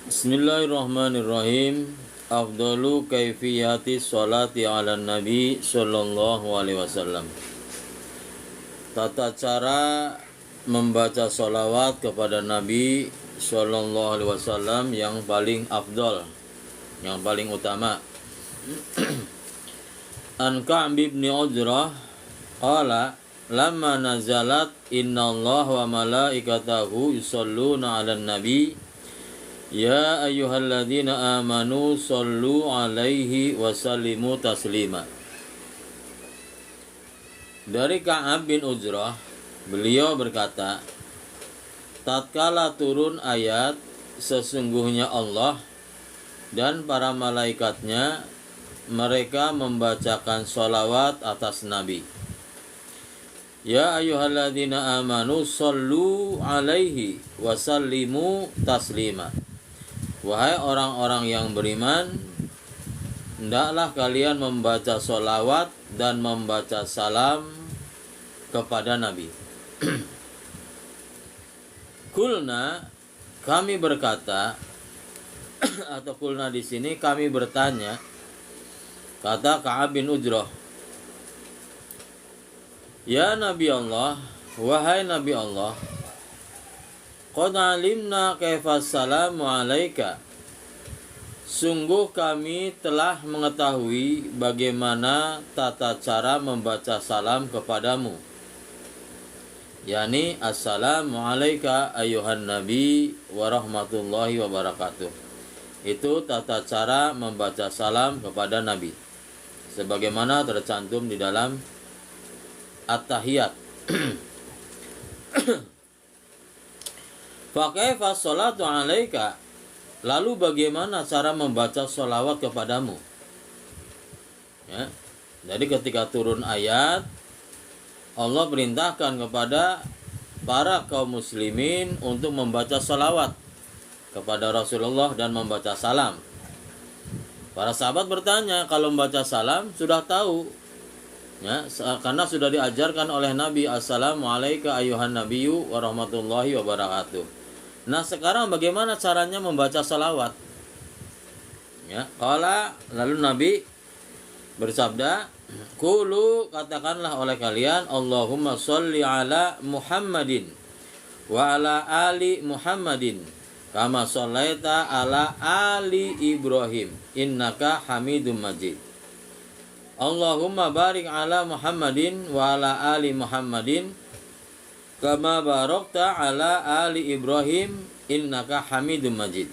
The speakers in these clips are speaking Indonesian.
Bismillahirrahmanirrahim. Afdalu kaifiyati sholati ala nabi sallallahu alaihi wasallam. Tata cara membaca sholawat kepada Nabi sallallahu alaihi wasallam yang paling afdal, yang paling utama. An Ka'b bin Ujrah qala lamma nazalat innallaha wa malaikatahu yusholluna 'alan nabi ya ayyuhalladzina amanu shollu alaihi wa sallimu taslima. Dari Ka'ab bin Ujrah, beliau berkata, tatkala turun ayat sesungguhnya Allah dan para malaikatnya, mereka membacakan sholawat atas Nabi. Ya ayyuhalladzina amanu shollu alaihi wa sallimu taslima. Wahai orang-orang yang beriman, hendaklah kalian membaca sholawat dan membaca salam kepada Nabi. Kulna, kami berkata, atau kulna di sini kami bertanya, kata Ka'ab bin Ujrah, ya Nabi Allah, wahai Nabi Allah, qad alimna kaifa salamu alaika. Sungguh kami telah mengetahui bagaimana tata cara membaca salam kepadamu. Yani assalamu alaika ayuhan nabi wa rahmatullahi wa barakatuh. Itu tata cara membaca salam kepada Nabi, sebagaimana tercantum di dalam At-Tahiyat. Fa kaifa sholatu alaika? Lalu bagaimana cara membaca sholawat kepadamu? Ya. Jadi ketika turun ayat, Allah perintahkan kepada para kaum muslimin untuk membaca sholawat kepada Rasulullah dan membaca salam. Para sahabat bertanya, kalau membaca salam sudah tahu, ya, karena sudah diajarkan oleh Nabi, assalamualaikum ayuhan nabiyyu wa rahmatullahi wa barakatuh. Nah, sekarang bagaimana caranya membaca salawat? Ya, lalu Nabi bersabda, qulu, katakanlah oleh kalian, Allahumma sholli ala Muhammadin wa ala ali Muhammadin kama shallaita ala ali Ibrahim innaka Hamidum Majid. Allahumma barik ala Muhammadin wa ala ali Muhammadin kama barakta ala ali Ibrahim innaka Hamidum Majid.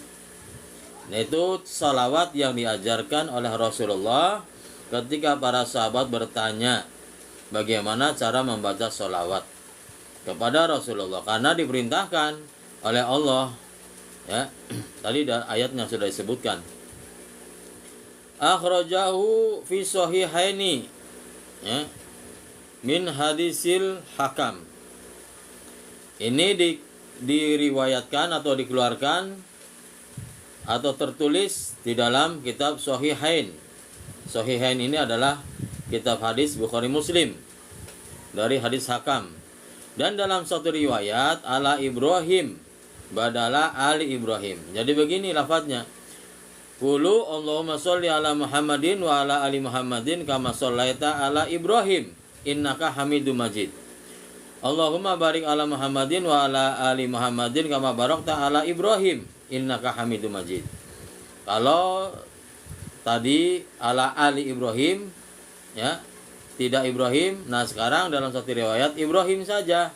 Nah, itu salawat yang diajarkan oleh Rasulullah ketika para sahabat bertanya bagaimana cara membaca salawat kepada Rasulullah, karena diperintahkan oleh Allah. Ya, tadi ayatnya sudah disebutkan. Akhrajahu fi sahihaini, ya, min hadisil Hakam. Ini diriwayatkan atau dikeluarkan atau tertulis di dalam kitab Sahihain. Sahihain ini adalah kitab hadis Bukhari Muslim dari hadis Hakam. Dan dalam satu riwayat ala Ibrahim badala ali Ibrahim. Jadi begini lafadznya. Qulu Allahumma sholli ala Muhammadin wa ala ali Muhammadin kama shallaita ala Ibrahim innaka Hamidum Majid. Allahumma barik ala Muhammadin wa ala ali Muhammadin kama barakta ala Ibrahim innaka Hamidum Majid. Kalau tadi ala ali Ibrahim, ya, tidak Ibrahim. Nah, sekarang dalam satu riwayat Ibrahim saja.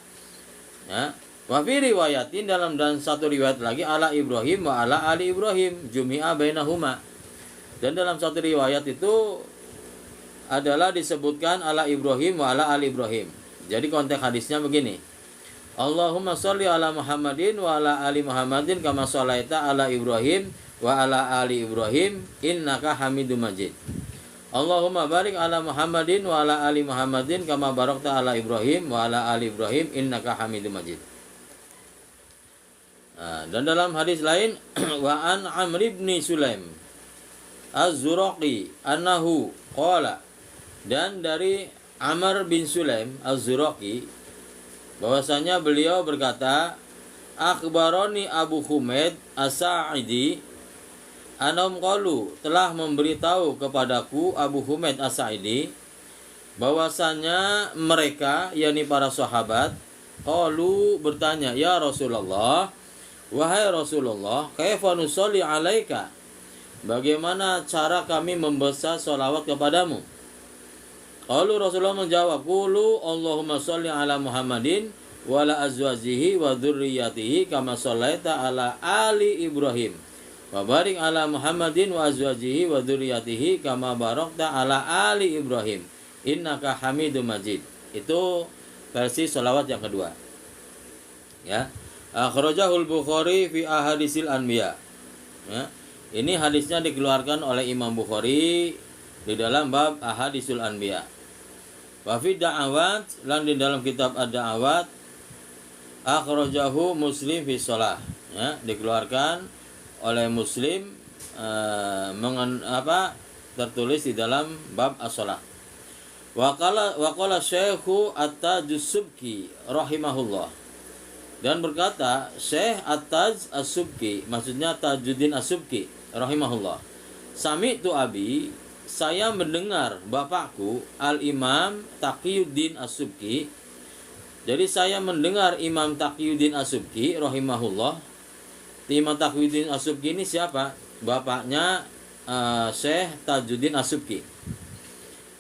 Ya. Wa fi riwayatin, dalam dan satu riwayat lagi ala Ibrahim wa ala ali Ibrahim jumi'a bainahuma. Dan dalam satu riwayat itu adalah disebutkan ala Ibrahim wa ala ali Ibrahim. Jadi konteks hadisnya begini. Allahumma sholli ala Muhammadin wa ala ali Muhammadin kama shallaita ala Ibrahim wa ala ali Ibrahim innaka Hamidum Majid. Allahumma barik ala Muhammadin wa ala ali Muhammadin kama barakta ala Ibrahim wa ala ali Ibrahim innaka Hamidum Majid. Nah, dan dalam hadis lain wa an Amr ibn Sulaim Az-Zuraqi annahu qala, dan dari Amr bin Sulaim Az-Zuraqi bahwasanya beliau berkata, akhbaroni Abu Humaid As-Sa'idi Anhum qalu, telah memberitahu kepadaku Abu Humaid As-Sa'idi bahwasanya mereka, yakni para sahabat, qalu, bertanya, ya Rasulullah, wahai Rasulullah, kaifa nusolli alaika, bagaimana cara kami membaca sholawat kepadamu? Qalu, Rasulullah menjawab, qulu Allahumma sholli ala Muhammadin wa ala azwajihi wa dzurriyyatihi kama shallaita ala ali Ibrahim wa barik ala Muhammadin wa azwajihi wa dzurriyyatihi kama barakta ala ali Ibrahim innaka Hamidum Majid. Itu versi sholawat yang kedua. Ya. Akhrajahul Bukhari fi ahadisil anbiya. Ya. Ini hadisnya dikeluarkan oleh Imam Bukhari di dalam bab ahadisul anbiya. Wa fi da'awat, lan di dalam kitab ad-da'awat, akhrajahu Muslim fi shalah. Ya, dikeluarkan oleh Muslim tertulis di dalam bab as-shalah. Wa qala Syekhu At-Taj As-Subki rahimahullah, dan berkata Syekh At-Taj As-Subki, maksudnya Tajuddin As-Subki rahimahullah, sami'tu abi, saya mendengar bapakku Al-Imam Taqiyuddin As-Subki. Jadi saya mendengar Imam Taqiyuddin As-Subki rahimahullah. Imam Taqiyuddin As-Subki ini siapa? Bapaknya Syekh Tajuddin As-Subki.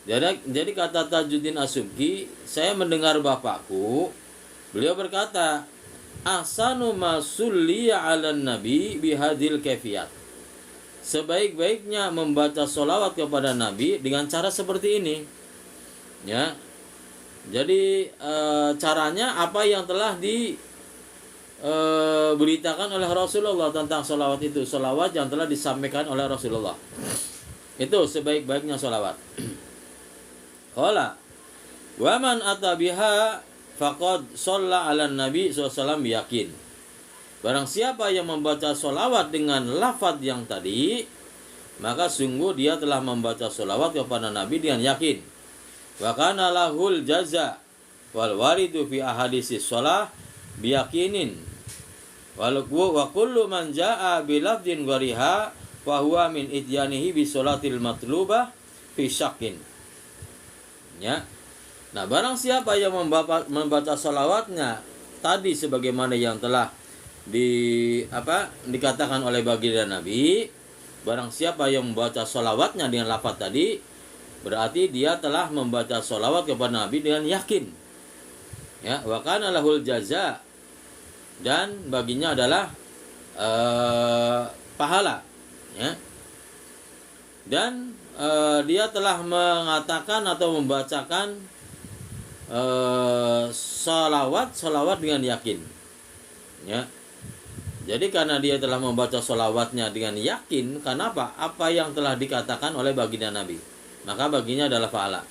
Jadi kata Tajuddin As-Subki, saya mendengar bapakku, beliau berkata, ahsanu ma sulliya 'alan nabi bihadil kaifiyat. Sebaik-baiknya membaca sholawat kepada Nabi dengan cara seperti ini. Ya. Jadi caranya apa yang telah beritakan oleh Rasulullah tentang sholawat itu, sholawat yang telah disampaikan oleh Rasulullah. Itu sebaik-baiknya sholawat. Qala wa man atabiha faqad shalla 'alan nabi sallallahu yakin. Barang siapa yang membaca sholawat dengan lafaz yang tadi, maka sungguh dia telah membaca sholawat kepada Nabi dengan yakin. Wa kana lahul jaza wal waridu fi ahadisis shalah biyaqinin. Wa kullu man jaa bi lafdin ghariha fa huwa min ityanihi bi sholatil matlubah fi syakin. Ya. Nah, barang siapa yang membaca sholawatnya tadi sebagaimana yang telah dikatakan oleh baginda Nabi, barang siapa yang membaca sholawatnya dengan lafaz tadi, berarti dia telah membaca sholawat kepada Nabi dengan yakin. Ya, wa kana lahul jaza, dan baginya adalah pahala. Ya. Dan dia telah mengatakan atau membacakan sholawat dengan yakin. Ya. Jadi karena dia telah membaca sholawatnya dengan yakin, karena apa yang telah dikatakan oleh baginda Nabi, maka baginya adalah pahala.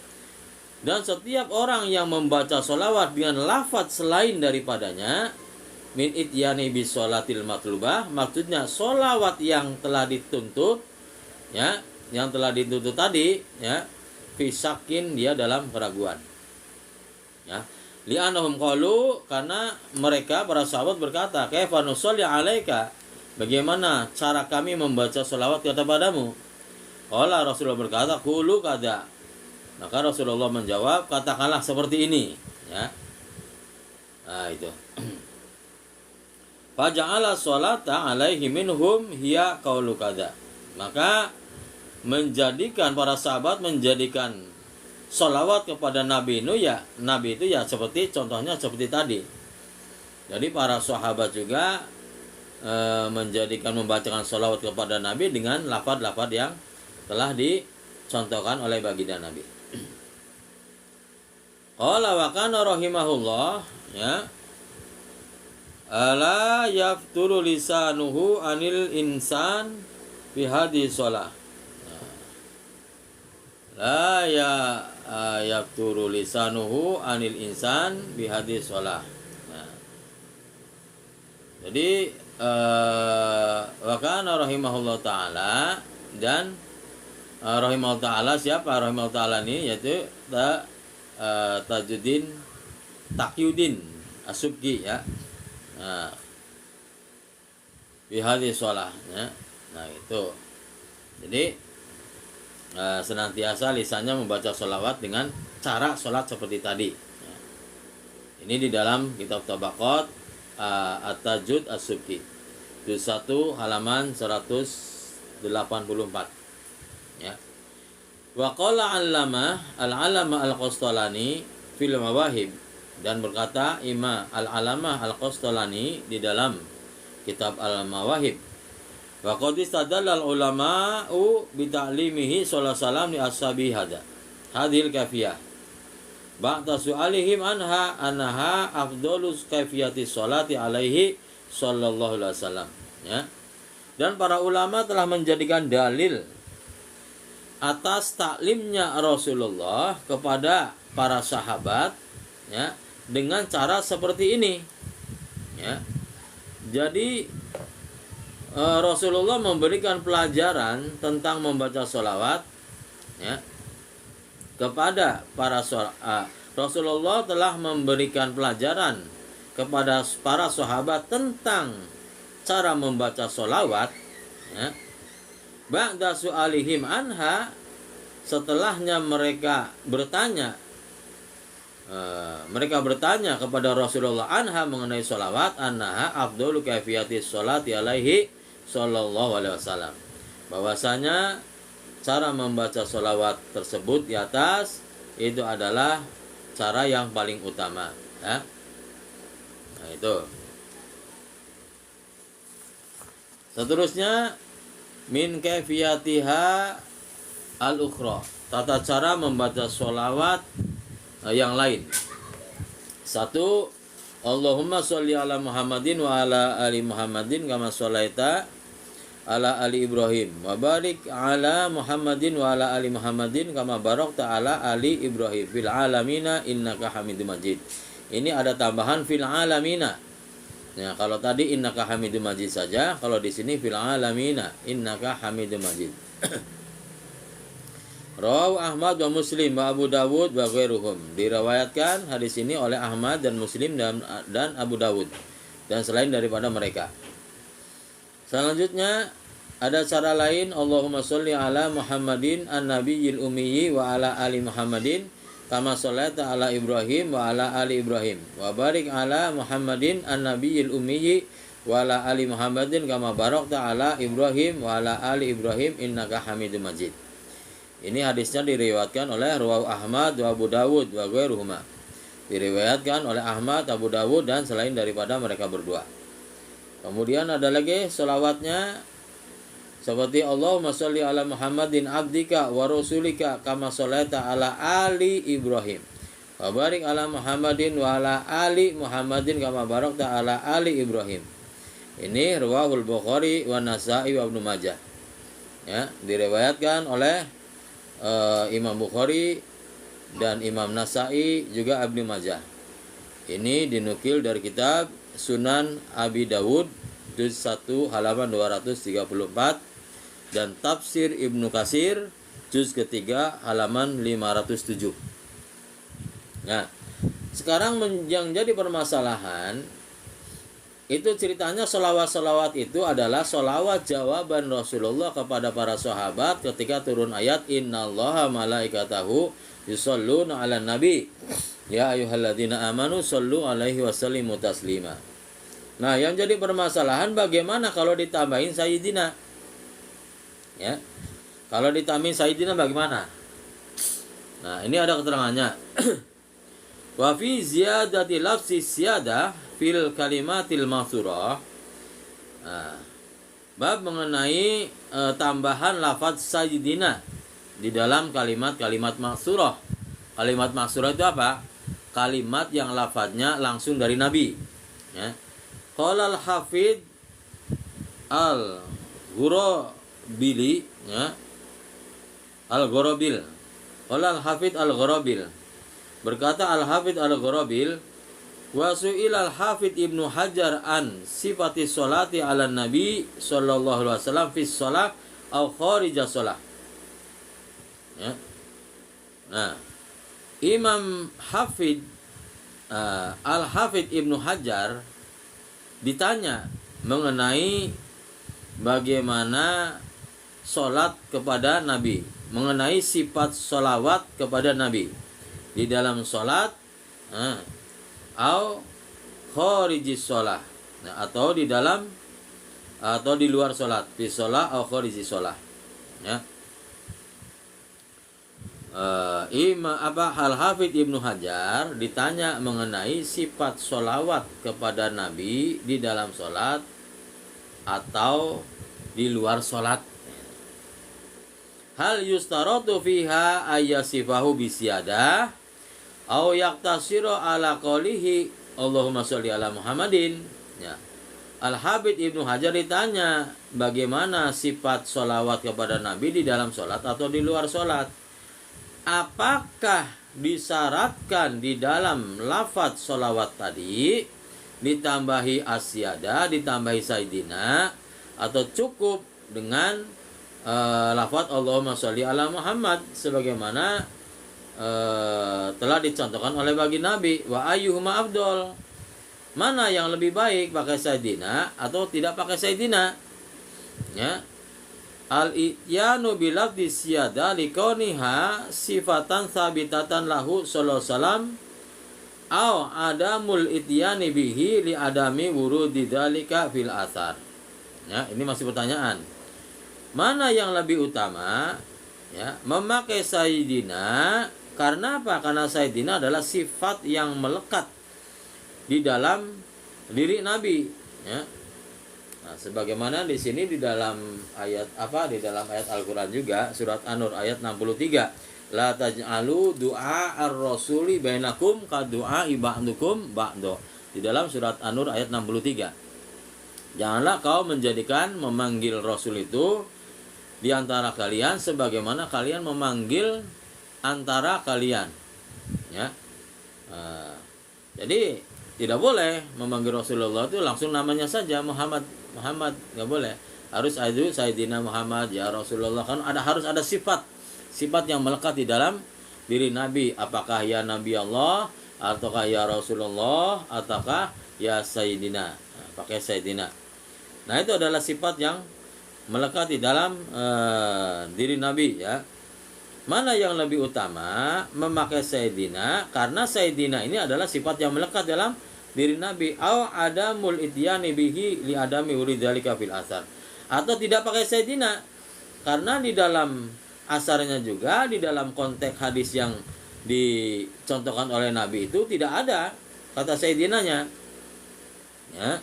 Dan setiap orang yang membaca sholawat dengan lafaz selain daripadanya, min ityani bis sholatil matlubah, maksudnya sholawat yang telah dituntut, ya, yang telah dituntut tadi, ya, fisakin, dia dalam keraguan. Ya. Li'annahum qalu, karena mereka para sahabat berkata, kaifa nusolli alaika, bagaimana cara kami membaca sholawat kepadamu? Qala, Rasulullah berkata, qulu kada. Maka Rasulullah menjawab, katakanlah seperti ini. Ya. Nah, itu. Faja'ala sholata alaihi minhum hiya qaulu kada. Maka menjadikan para sahabat menjadikan sholawat kepada Nabi itu ya seperti contohnya seperti tadi. Jadi para sahabat juga menjadikan membacakan sholawat kepada Nabi dengan lafaz-lafaz yang telah dicontohkan oleh baginda Nabi. Qala wa kana rahimahullah, ya, ala yafturu lisanuhu anil insan fi hadhihi shalah. La yafturu lisanuhu anil insan bi hadhihi shalah. Nah. Jadi wa kana rahimahullah taala, dan rahimahullah taala, siapa rahimahullah taala ini, yaitu Tajuddin Taqiyuddin As-Subki, ya. Nah, bi hadhihi shalah, ya. Nah, itu. Jadi senantiasa lisannya membaca sholawat dengan cara sholat seperti tadi. Ini di dalam kitab Tabaqat At-Tajud As-Subki, juz 1 halaman 184. Ya. Wa qala al-alama al-Qastalani fil Mawahib, dan berkata Imam al-Alamah al-Qastalani di dalam kitab al-Mawahib, wa qad istadalla al-ulama'u bi ta'limihi sallallahu alaihi wasallam li ashabi hadhil kafiyah ba'da su'alihim anha afdalus kafiyati sholati alaihi sallallahu alaihi wasallam. Ya. Dan para ulama telah menjadikan dalil atas taklimnya Rasulullah kepada para sahabat, ya, dengan cara seperti ini. Ya. Jadi Rasulullah memberikan pelajaran tentang membaca sholawat, ya, kepada para Rasulullah telah memberikan pelajaran kepada para sahabat tentang cara membaca sholawat, ya. Ba'da su'alihim anha, setelahnya mereka bertanya kepada Rasulullah anha mengenai sholawat, anha afdalu kaifiyati sholati alaihi sallallahu alaihi wasallam, bahwasanya cara membaca sholawat tersebut di atas itu adalah cara yang paling utama, ya. Nah, itu. Seterusnya min kaifiyatiha al-ukhra, tata cara membaca sholawat yang lain. 1. Allahumma sholli ala Muhammadin wa ala ali Muhammadin kama sholaita ala ali Ibrahim wa barik ala Muhammadin wa ala ali Muhammadin kama barakta ala ali Ibrahim fil alamina innaka Hamidum Majid. Ini ada tambahan fil alamina. Ya, kalau tadi innaka Hamidum Majid saja, kalau di sini fil alamina innaka Hamidum Majid. Rawahu Ahmad wa Muslim wa Abu Dawud wa ghairuhum. Diriwayatkan hadis ini oleh Ahmad dan Muslim dan Abu Dawud dan selain daripada mereka. Selanjutnya ada cara lain, Allahumma sholli ala Muhammadin an-nabiyil ummiyi wa ala ali Muhammadin kama sholaita ala Ibrahim wa ala ali Ibrahim wa barik ala Muhammadin an-nabiyil ummiyi wa ala ali Muhammadin kama barakta ala Ibrahim wa ala ali Ibrahim innaka Hamidum Majid. Ini hadisnya diriwayatkan oleh Rawahu Ahmad wa Abu Dawud wa ghairuhuma. Diriwayatkan oleh Ahmad, Abu Dawud dan selain daripada mereka berdua. Kemudian ada lagi selawatnya seperti Allahumma sholli ala Muhammadin abdika wa rasulika kama sholaita ala ali Ibrahim wa barik ala Muhammadin wa ala ali Muhammadin kama barakta ala ali Ibrahim. Ini Rawahul Bukhari wa Nasa'i wa Ibnu Majah. Ya, diriwayatkan oleh Imam Bukhari dan Imam Nasa'i juga Ibnu Majah. Ini dinukil dari kitab Sunan Abi Dawud juz 1 halaman 234 dan Tafsir Ibnu Katsir juz ketiga halaman 507. Nah, sekarang yang jadi permasalahan itu ceritanya sholawat-sholawat itu adalah sholawat jawaban Rasulullah kepada para sahabat ketika turun ayat innallaha malaikatahu yusholluna 'alan nabi ya ayyuhalladzina amanu shollu 'alaihi wasallimu taslima. Nah, yang jadi permasalahan bagaimana kalau ditambahin sayyidina? Ya. Kalau ditambahin sayyidina bagaimana? Nah, ini ada keterangannya. Wa fi ziyadati lafzi siyadah fil kalimatil mahsurah. Nah, bab mengenai tambahan lafaz sayyidina di dalam kalimat-kalimat mahsurah. Kalimat mahsurah itu apa? Kalimat yang lafaznya langsung dari Nabi. Ya. Qala al-Hafidz al-Ghurabili, ya. Al-Ghurabil. Qala al-Hafidz al-Ghurabil. Berkata al-Hafidz al-Ghurabil, wa su'ilal Hafidz Ibnu Hajar an sifati sholati ala Nabi sallallahu alaihi wasallam fi shalah au kharija shalah. Ya. Nah, Imam Hafidz Al-Hafidz Ibnu Hajar ditanya mengenai bagaimana solat kepada Nabi, mengenai sifat solawat kepada Nabi di dalam solat, au kharijis sholah, atau di dalam atau di luar solat, fi sholah au kharijis sholah, ya. Al-Hafidz Ibnu Hajar ditanya mengenai sifat solawat kepada Nabi di dalam solat atau di luar solat. Hal yustaratu fiha ayyasifahu bisyadah au yaktasiru ala qawlihi Allahumma sholli ala Muhammadin, ya. Al-Hafidz Ibnu Hajar ditanya bagaimana sifat solawat kepada Nabi di dalam solat atau di luar solat. Apakah disyaratkan di dalam lafadz solawat tadi ditambahi asyada, ditambahi sayyidina, atau cukup dengan lafadz Allahumma sholli ala Muhammad sebagaimana telah dicontohkan oleh baginda Nabi? Wa ayyuhuma afdol, mana yang lebih baik, pakai sayyidina atau tidak pakai sayyidina, ya. Al-ityanu bilafdi siyada likoniha sifatan sabitatan lahu sallallahu alaihi wasallam au adamul ityani bihi li adami wurudi dzalika fil athar. Ya, ini masih pertanyaan. Mana yang lebih utama? Ya, memakai sayyidina karena apa? Karena sayyidina adalah sifat yang melekat di dalam diri Nabi, ya. Nah, sebagaimana di sini di dalam ayat Di dalam ayat Al-Qur'an juga, surat An-Nur ayat 63. La taj'alu du'a ar-rasuli bainakum ka du'a ba'dukum ba'do. Di dalam surat An-Nur ayat 63. Janganlah kau menjadikan memanggil Rasul itu di antara kalian sebagaimana kalian memanggil antara kalian, ya. Jadi tidak boleh memanggil Rasulullah itu langsung namanya saja Muhammad, nggak boleh. Harus ada Sayyidina Muhammad, ya Rasulullah, kan harus ada sifat yang melekat di dalam diri Nabi. Apakah ya Nabi Allah, ataukah ya Rasulullah, ataukah ya Sayyidina. Pakai Sayyidina. Nah, itu adalah sifat yang melekat di dalam diri Nabi, ya. Mana yang lebih utama? Memakai Sayyidina karena Sayyidina ini adalah sifat yang melekat dalam diri Nabi, au adamul ityani bihi li adami wuridzalika fil asar, atau tidak pakai sayyidina karena di dalam asarnya juga, di dalam konteks hadis yang dicontohkan oleh Nabi itu tidak ada kata sayyidinanya, ya.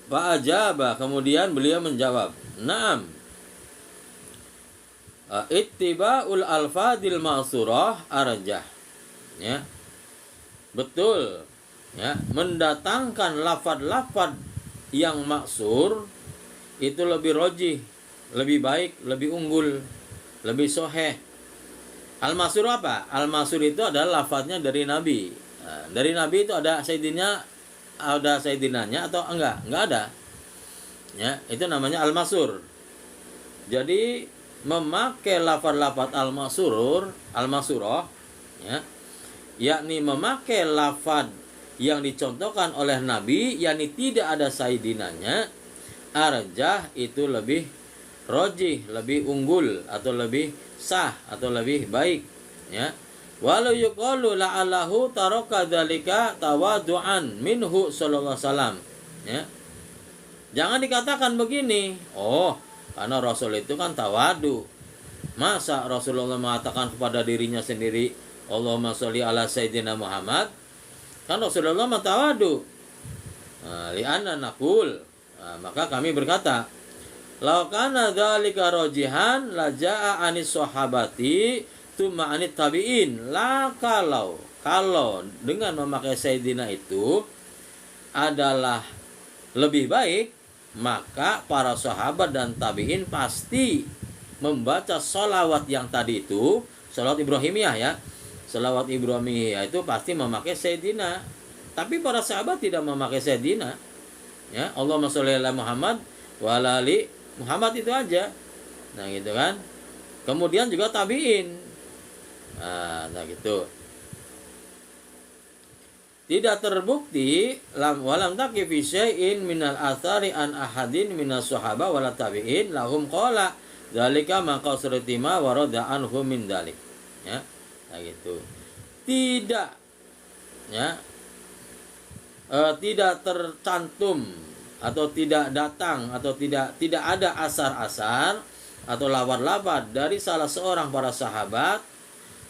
Fa ajaba, kemudian beliau menjawab, na'am, ittiba'ul alfadil ma'surah arjah, ya, betul, ya, mendatangkan lafad-lafad yang maksur itu lebih rojih, lebih baik, lebih unggul, lebih soheh. Al-maksur apa? Al-maksur itu adalah lafadnya dari Nabi. Nah, dari Nabi itu ada sayyidinanya atau enggak ada, ya, itu namanya al-maksur. Jadi memakai lafad-lafad al-maksurah, ya, yakni memakai lafad yang dicontohkan oleh Nabi, yakni tidak ada sayyidinanya, arjah, itu lebih rojih, lebih unggul, atau lebih sah, atau lebih baik, ya. Walau yuqalu la'allahu taraka dzalika tawadu'an minhu sallallahu alaihi wasallam, ya. Jangan dikatakan begini, karena Rasul itu kan tawadu. Masa Rasulullah mengatakan kepada dirinya sendiri Allahumma sholli ala Sayyidina Muhammad? Kan Rasulullah tawadu. Li'anna naqul, maka kami berkata, law kana dzalika rajihan la jaa anis sahabati tsumma anit tabi'in. Kalau dengan memakai Sayyidina itu adalah lebih baik, maka para sahabat dan tabi'in pasti membaca sholawat yang tadi itu, sholawat Ibrahimiyah, ya. Sholawat Ibrahimiyah itu pasti memakai Sayyidina. Tapi para sahabat tidak memakai Sayyidina, ya. Allahumma sholli ala Muhammad wa ala ali Muhammad, itu aja. Nah, gitu kan. Kemudian juga tabi'in. Nah gitu. tidak terbukti walam taqi fi syai'in minal athari an ahadin minas sahaba wala tabi'in lahum qala dzalika ma qasratima warada anhum min dzalik. Ya, gitu. Tidak, ya, tidak tercantum atau tidak datang atau tidak ada asar-asar atau lafaz-lafaz dari salah seorang para sahabat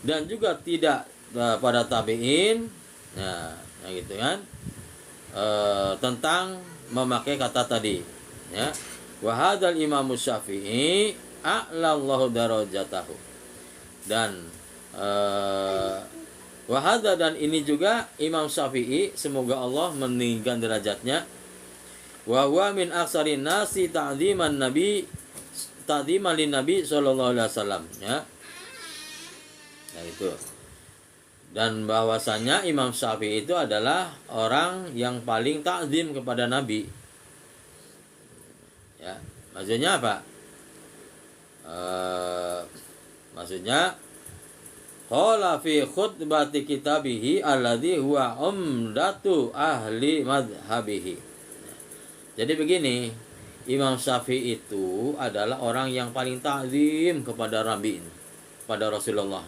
dan juga tidak pada tabi'in, nah gitu kan, tentang memakai kata tadi, ya. Wa hadzal Imam Syafi'i a'lallahu darajatahu, dan wahada, dan ini juga Imam Syafi'i, semoga Allah meninggikan derajatnya, wa huwa min aksarin nasi ta'dziman lin nabi sallallahu alaihi wasallam, ya. Nah itu. Dan bahwasanya Imam Syafi'i itu adalah orang yang paling takzim kepada Nabi. Ya, maksudnya apa? Maksudnya qala fi khutbati kitabihi alladhi huwa umdatu ahli madhhabihi. Jadi begini, Imam Syafi'i itu adalah orang yang paling takzim kepada Nabi, pada Rasulullah.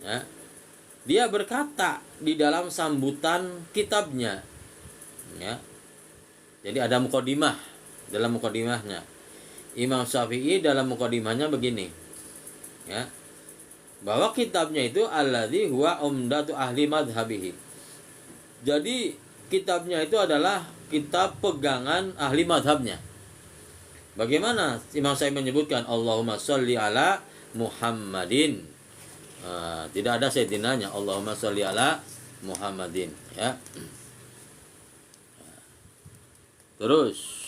Ya. Dia berkata di dalam sambutan kitabnya, ya. Jadi ada mukadimah, dalam mukadimahnya Imam Syafi'i dalam mukadimahnya begini, ya, bahwa kitabnya itu alladzi huwa umdatu ahli madhhabihi. Jadi kitabnya itu adalah kitab pegangan ahli madhabnya. Bagaimana Imam Syafi'i menyebutkan Allahumma sholli ala Muhammadin? Tidak ada sayyidinanya, Allahumma sholli ala Muhammadin, ya. Terus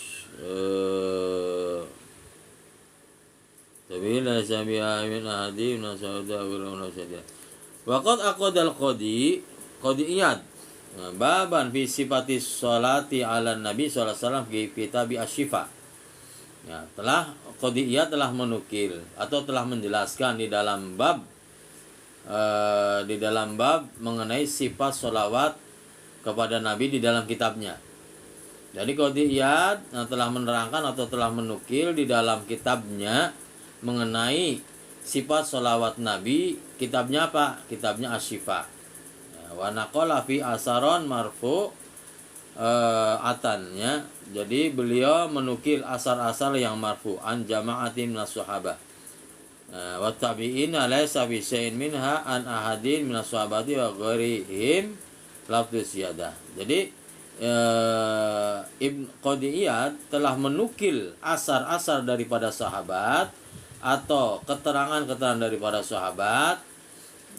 tabila sabiha min ahadi min sauda wa sauda. Waqad aqadal qadiyat baban fi sifati sholati ala nabi sallallahu alaihi wasallam fi kitab asy-syifa. Ya, qadiyat telah menukil atau telah menjelaskan di dalam bab mengenai sifat sholawat kepada Nabi di dalam kitabnya. Jadi Qadiyat telah menerangkan atau telah menukil di dalam kitabnya mengenai sifat sholawat Nabi. Kitabnya apa? Kitabnya Asy-Syifa. Wa naqala fi asaron marfu atannya. Jadi beliau menukil asar-asar yang marfu an jama'atin minas sahabah. Wa tabi'in laysa bi syai'in minha an ahadin minas sahabati wa ghairihim lafdus siyadah. Jadi Ibn Qadiyat telah menukil asar-asar daripada sahabat atau keterangan-keterangan daripada sahabat,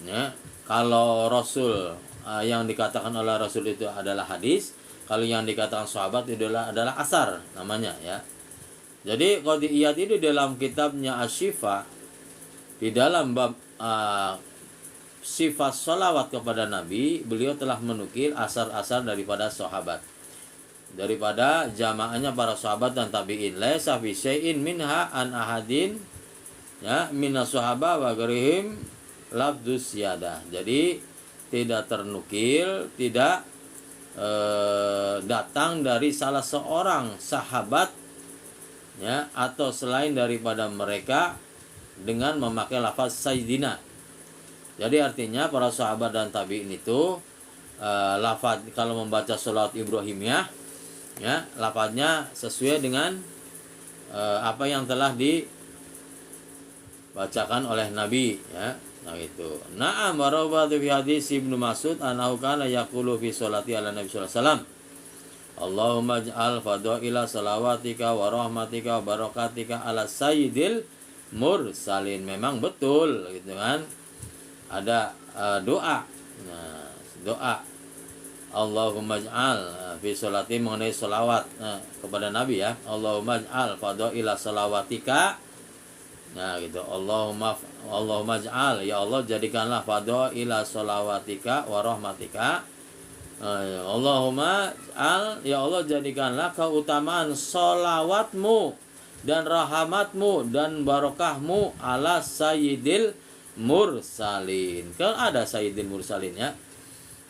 ya. Kalau Rasul yang dikatakan oleh Rasul itu adalah hadis, kalau yang dikatakan sahabat itu adalah asar namanya, ya. Jadi Qadiyat itu dalam kitabnya Asy-Syifa di dalam bab sifat sholawat kepada Nabi, beliau telah menukil asar-asar daripada sahabat, daripada jamaahnya para sahabat dan tabi'in. Laisa fi syai'in minha an ahadin, ya, minas sahabah wa ghairihim lafdus siyadah. Jadi tidak ternukil, tidak datang dari salah seorang sahabat, ya, atau selain daripada mereka dengan memakai lafaz sayyidina. Jadi artinya para sahabat dan tabi'in itu lafaz kalau membaca salat Ibrahimiyah, ya, lafaznya sesuai dengan apa yang telah dibacakan oleh Nabi, ya. Nah itu. Na'am warawatu fi hadis Ibnu Mas'ud annahu kana yaqulu fi sholati ala Nabi sallallahu alaihi wasallam Allahumma ij'al fadaila salawatika wa rahmatika wa barakatika ala sayyidil mursalin. Memang betul gitu kan, ada doa. Nah, doa Allahumma ij'al fi sholati mengenai salawat kepada Nabi, ya. Allahumma ij'al fadaila salawatika. Nah gitu. Allahumma ij'al, ya Allah jadikanlah fadaila salawatika wa rahmatika. Allahumma ij'al, ya Allah jadikanlah keutamaan salawatmu dan rahmatmu dan barokahmu ala sayyidil mursalin. Kan ada sayyidil mursalin, ya.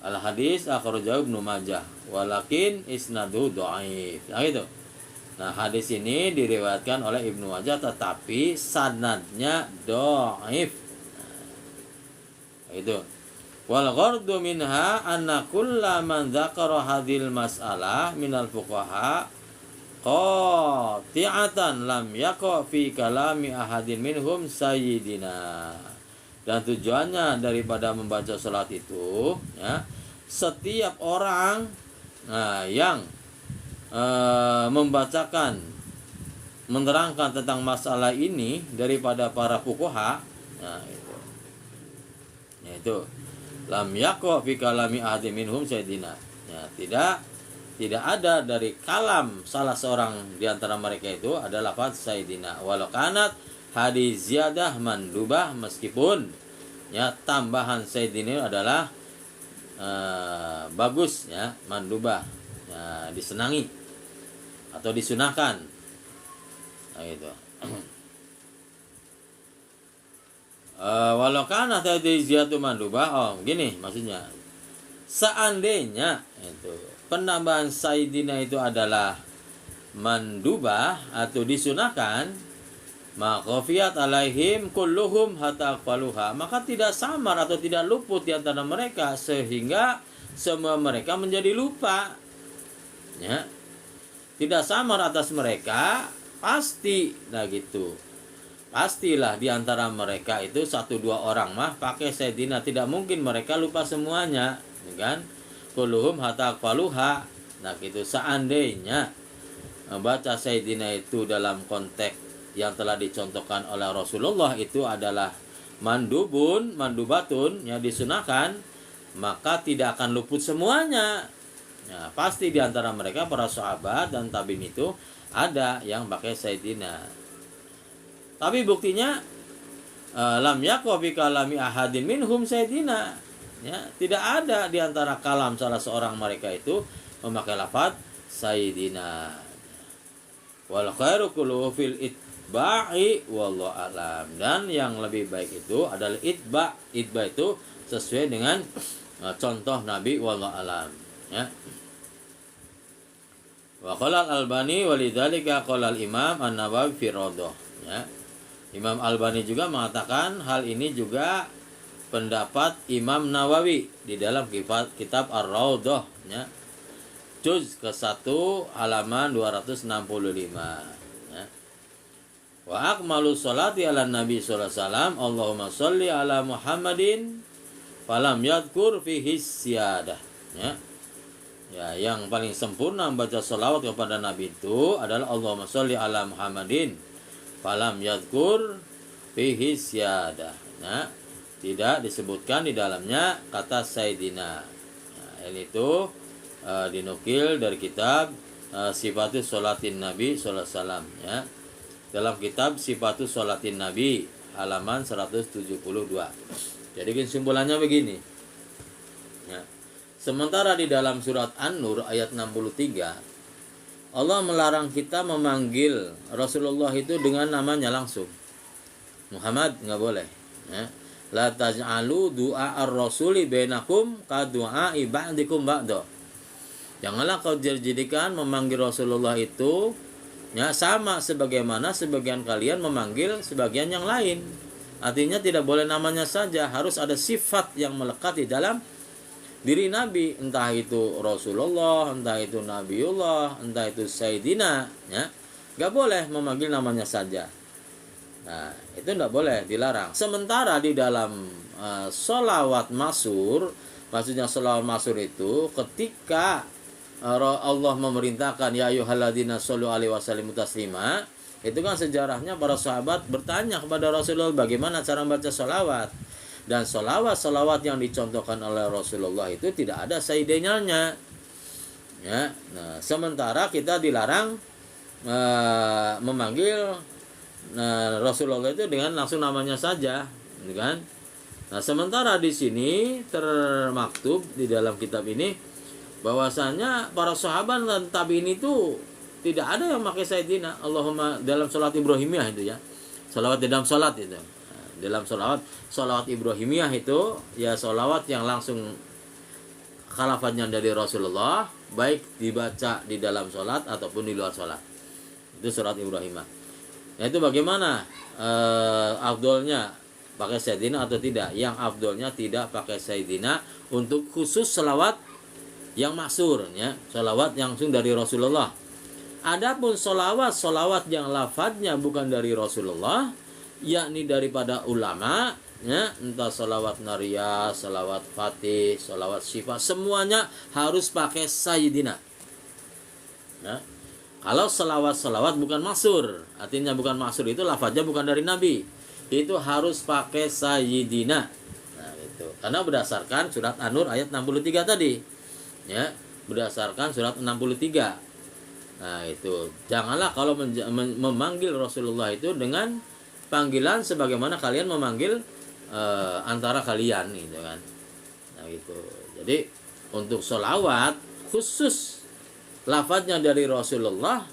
Al hadis akhrajahu Ibnu Majah walakin isnadu dhaif. Nah gitu. Nah, hadis ini diriwayatkan oleh Ibnu Majah tetapi sanadnya dhaif. Nah, itu. Wal ghardu minha anna kulla man dzakara hadhil mas'alah minal fuqaha qati'atan lam yaqa fi kalami ahadin minhum sayyidina. Dan tujuannya daripada membaca salat itu ya, setiap orang yang membacakan menerangkan tentang masalah ini daripada para fuqaha, nah itu. Yaitu lam yaqa fi kalami ahadin minhum sayyidina. Ya, tidak ada dari kalam salah seorang di antara mereka itu ada lafaz sayyidina walau kanat hadis ziyadah mandubah, meskipun ya tambahan sayyidina adalah bagus ya, mandubah ya, disenangi atau disunahkan. Nah, itu. Walau kana tadi ziyatu mandubah, gini maksudnya, seandainya itu penambahan sayyidina itu adalah mandubah atau disunahkan, maka khafiyat alaihim kulluhum hatta aqfaluha, maka tidak samar atau tidak luput di antara mereka sehingga semua mereka menjadi lupa. Ya. Tidak samar atas mereka pasti, nah gitu. Pastilah di antara mereka itu 1-2 orang mah pakai sayyidina, tidak mungkin mereka lupa semuanya, kan? Kulluhum hatta aqfaluha. Nah gitu, seandainya membaca sayyidina itu dalam konteks yang telah dicontohkan oleh Rasulullah itu adalah mandubatun yang disunahkan, maka tidak akan luput semuanya. Nah, pasti di antara mereka para sahabat dan tabi'in itu ada yang pakai sayyidina. Tapi buktinya lam yaqa fi kalami ahadin minhum sayyidina. Ya, tidak ada di antara kalam salah seorang mereka itu memakai lafaz sayyidina. Wal khairu kulluhu fil itba'i wallahu alam. Dan yang lebih baik itu adalah itba. Itba itu sesuai dengan contoh Nabi wallahu alam, ya. Wa qala al-Albani walidzalika qala al-Imam An-Nawawi fi Rawdah, ya. Imam Albani juga mengatakan hal ini juga pendapat Imam Nawawi di dalam kitab Ar-Rawdah, ya. Juz ke-1 halaman 265, ya. Wa akmalu sholati ala nabi sallallahu alaihi wasallam Allahumma sholli ala Muhammadin falam yadhkur fihi siyadah, ya. Ya, yang paling sempurna membaca sholawat kepada Nabi itu adalah Allahumma sholli ala Muhammadin falam yadhkur fihi siyadah. Nah, tidak disebutkan di dalamnya kata sayyidina. Nah, itu dinukil dari kitab Sifatus Sholatin Nabi sallallahu alaihi wasallam, ya. Dalam kitab Sifatus Sholatin Nabi halaman 172. Jadi kesimpulannya begini. Ya. Sementara di dalam surat An-Nur ayat 63 Allah melarang kita memanggil Rasulullah itu dengan namanya langsung. Muhammad nggak boleh, ya. La taj'alu du'a ar-rasuli bainakum ka du'a'i ba'dikum ba'da. Janganlah kau jadikan memanggil Rasulullah itu ya sama sebagaimana sebagian kalian memanggil sebagian yang lain. Artinya tidak boleh namanya saja, harus ada sifat yang melekat di dalam diri Nabi, entah itu Rasulullah, entah itu Nabiullah, entah itu Sayyidina, ya. Gak boleh memanggil namanya saja. Nah, itu tidak boleh, dilarang. Sementara di dalam sholawat masur, maksudnya sholawat masur itu ketika Allah memerintahkan ya ayyuhalladzina shollu alaihi wasallimu taslima, itu kan sejarahnya para sahabat bertanya kepada Rasulullah bagaimana cara membaca sholawat. Dan sholawat yang dicontohkan oleh Rasulullah itu tidak ada sayyidinanya, ya. Nah, sementara kita dilarang memanggil Rasulullah itu dengan langsung namanya saja, kan? Nah, sementara di sini termaktub di dalam kitab ini bahwasanya para sahabat dan tabi'in itu tidak ada yang pakai sayyidina. Allahumma dalam salat Ibrahimiyah itu, ya. Salawat di dalam salat itu. Dalam salawat Ibrahimiyah itu ya salawat yang langsung lafadznya dari Rasulullah, baik dibaca di dalam sholat ataupun di luar sholat. Itu surat Ibrahimah. Nah, itu bagaimana afdolnya pakai Sayyidina atau tidak? Yang afdolnya tidak pakai Sayyidina untuk khusus selawat yang maksur, ya, selawat yang langsung dari Rasulullah. Adapun solawat yang lafadznya bukan dari Rasulullah, yakni daripada ulama, ya, entah solawat nariyah, solawat fatih, solawat syifa, semuanya harus pakai Sayyidina. Ya. Kalau solawat bukan maksur, artinya bukan maksur itu lafadznya bukan dari Nabi, itu harus pakai Sayyidina. Nah, itu karena berdasarkan surat An-Nur ayat 63 tadi, ya, berdasarkan surat 63. Nah, itu janganlah kalau memanggil Rasulullah itu dengan panggilan sebagaimana kalian memanggil antara kalian, gitu kan. Nah, gitu. Jadi untuk sholawat khusus lafadznya dari Rasulullah,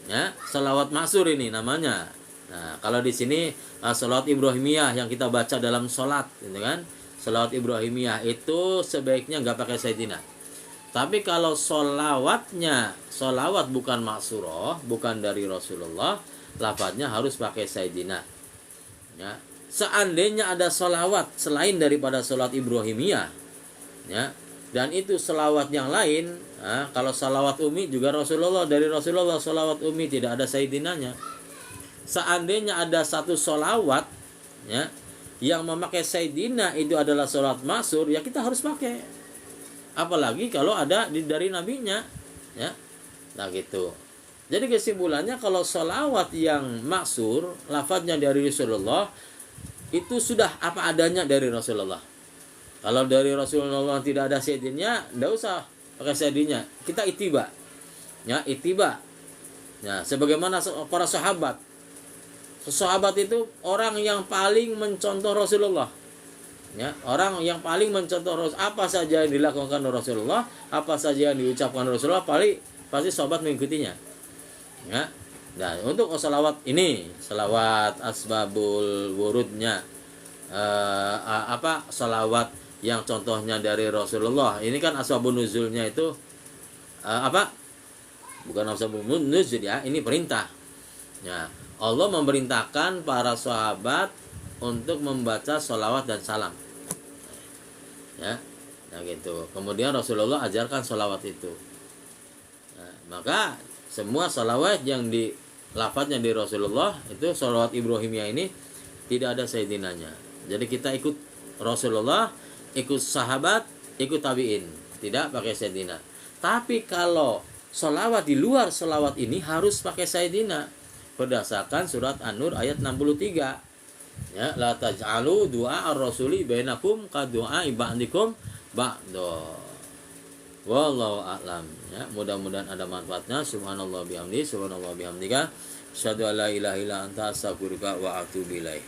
ya, sholawat maksur ini namanya. Nah, kalau di sini sholawat Ibrahimiyah yang kita baca dalam sholat, gitu kan. Sholawat Ibrahimiyah itu sebaiknya nggak pakai Sayyidina. Tapi kalau sholawat bukan maksurah, bukan dari Rasulullah, lafadznya harus pakai Sayyidina. Ya. Seandainya ada sholawat selain daripada sholat Ibrahimiyah, ya, dan itu sholawat yang lain, kalau sholawat umi juga dari Rasulullah sholawat umi tidak ada Sayyidinanya. Seandainya ada satu sholawat, ya, yang memakai Sayyidina itu adalah sholawat maksur, ya kita harus pakai. Apalagi kalau ada dari nabinya, ya. Nah, gitu. Jadi kesimpulannya kalau sholawat yang maksur lafadznya dari Rasulullah itu sudah apa adanya dari Rasulullah. Kalau dari Rasulullah tidak ada sayyidinnya, tidak usah pakai sayyidinnya. Kita ittiba. Ya, ittiba. Ya, sebagaimana para sahabat. Sahabat itu orang yang paling mencontoh Rasulullah. Ya, orang yang paling mencontoh apa saja yang dilakukan Rasulullah, apa saja yang diucapkan Rasulullah, pasti sahabat mengikutinya. Ya. Nah, untuk sholawat ini, sholawat asbabul wurudnya, sholawat yang contohnya dari Rasulullah, ini kan asbabun nuzulnya itu bukan asbabun nuzul, ya, ini perintah. Ya, Allah memerintahkan para sahabat untuk membaca sholawat dan salam, ya. Nah, gitu. Kemudian Rasulullah ajarkan sholawat itu. Nah, maka semua sholawat yang di lafadznya di Rasulullah itu sholawat Ibrahimiyah ini tidak ada sayyidinanya. Jadi kita ikut Rasulullah, ikut sahabat, ikut tabi'in, tidak pakai sayyidina. Tapi kalau sholawat di luar sholawat ini harus pakai sayyidina berdasarkan surat An-Nur ayat 63. Ya, la taj'alu du'a ar-rasuli bainakum ka du'a ibadikum ba'da. Wallahu a'lam. Ya, mudah-mudahan ada manfaatnya. Subhanallah bihamdi, subhanallah bihamdika, asyhadu an la ilaha illa anta, astaghfiruka wa atubu ilaik.